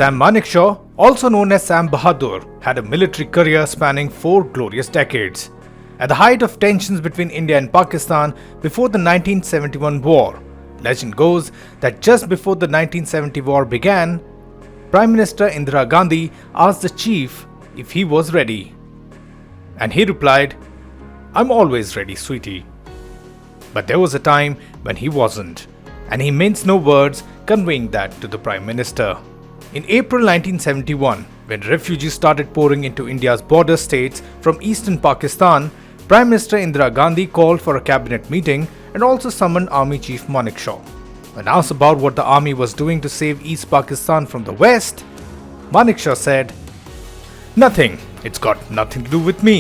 Sam Manekshaw, also known as Sam Bahadur, had a military career spanning 4 glorious decades. At the height of tensions between India and Pakistan before the 1971 war, legend goes that just before the 1970 war began, Prime Minister Indira Gandhi asked the chief if he was ready. And he replied, "I'm always ready, sweetie." But there was a time when he wasn't, and he minced no words conveying that to the Prime Minister. In April 1971, when refugees started pouring into India's border states from eastern Pakistan, Prime Minister Indira Gandhi called for a cabinet meeting and also summoned Army Chief Manekshaw. When asked about what the army was doing to save East Pakistan from the west, Manekshaw said, "Nothing. It's got nothing to do with me.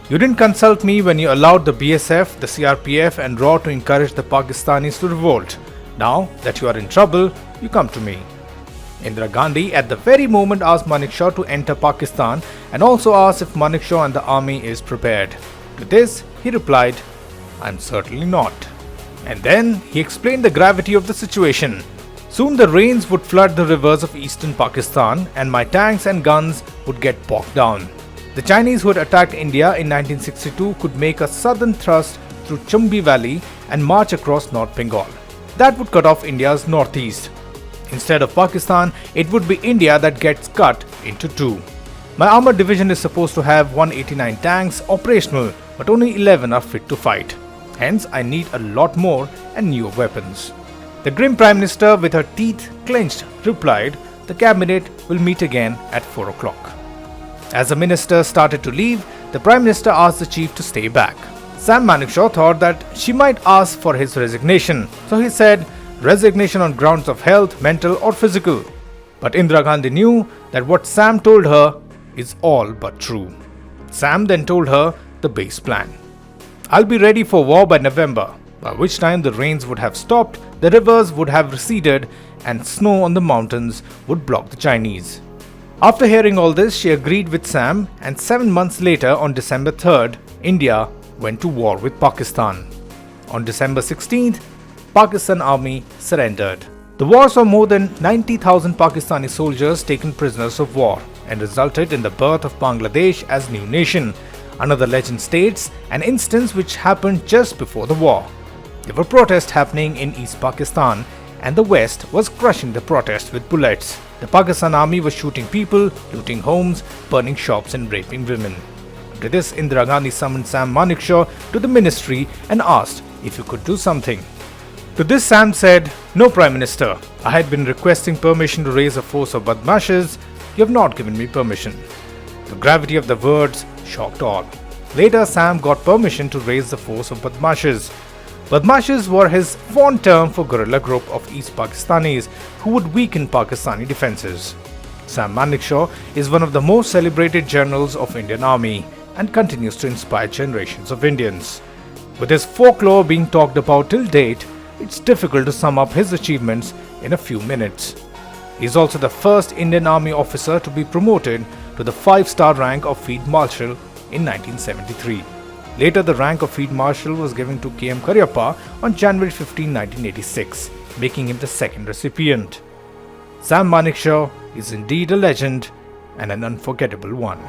You didn't consult me when you allowed the BSF, the CRPF and RAW to encourage the Pakistanis to revolt. Now that you are in trouble, you come to me." Indira Gandhi at the very moment asked Manekshaw to enter Pakistan and also asked if Manekshaw and the army is prepared. To this, he replied, "I'm certainly not." And then he explained the gravity of the situation. Soon the rains would flood the rivers of eastern Pakistan and my tanks and guns would get bogged down. The Chinese who had attacked India in 1962 could make a southern thrust through Chumbi Valley and march across North Bengal. That would cut off India's northeast. Instead of Pakistan, it would be India that gets cut into two. My armored division is supposed to have 189 tanks operational, but only 11 are fit to fight. Hence, I need a lot more and newer weapons. The grim Prime Minister, with her teeth clenched, replied, "The cabinet will meet again at 4 o'clock. As the minister started to leave, the Prime Minister asked the chief to stay back. Sam Manekshaw thought that she might ask for his resignation, so he said, "Resignation on grounds of health, mental or physical." But Indira Gandhi knew that what Sam told her is all but true. Sam then told her the base plan. "I'll be ready for war by November, by which time the rains would have stopped, the rivers would have receded, and snow on the mountains would block the Chinese." After hearing all this, she agreed with Sam, and 7 months later, on December 3rd, India went to war with Pakistan. On December 16th, Pakistan army surrendered. The war saw more than 90,000 Pakistani soldiers taken prisoners of war and resulted in the birth of Bangladesh as new nation. Another legend states an instance which happened just before the war. There were protests happening in East Pakistan and the West was crushing the protests with bullets. The Pakistan army was shooting people, looting homes, burning shops and raping women. After this, Indira Gandhi summoned Sam Manekshaw to the ministry and asked if he could do something. To this, Sam said, "No, Prime Minister, I had been requesting permission to raise a force of badmashes. You have not given me permission." The gravity of the words shocked all. Later, Sam got permission to raise the force of badmashes. Badmashes were his fond term for guerrilla group of East Pakistanis who would weaken Pakistani defences. Sam Manekshaw is one of the most celebrated generals of Indian Army and continues to inspire generations of Indians. With his folklore being talked about till date, it's difficult to sum up his achievements in a few minutes. He is also the first Indian Army officer to be promoted to the 5-star rank of Field Marshal in 1973. Later, the rank of Field Marshal was given to K.M. Cariappa on January 15, 1986, making him the second recipient. Sam Manekshaw is indeed a legend and an unforgettable one.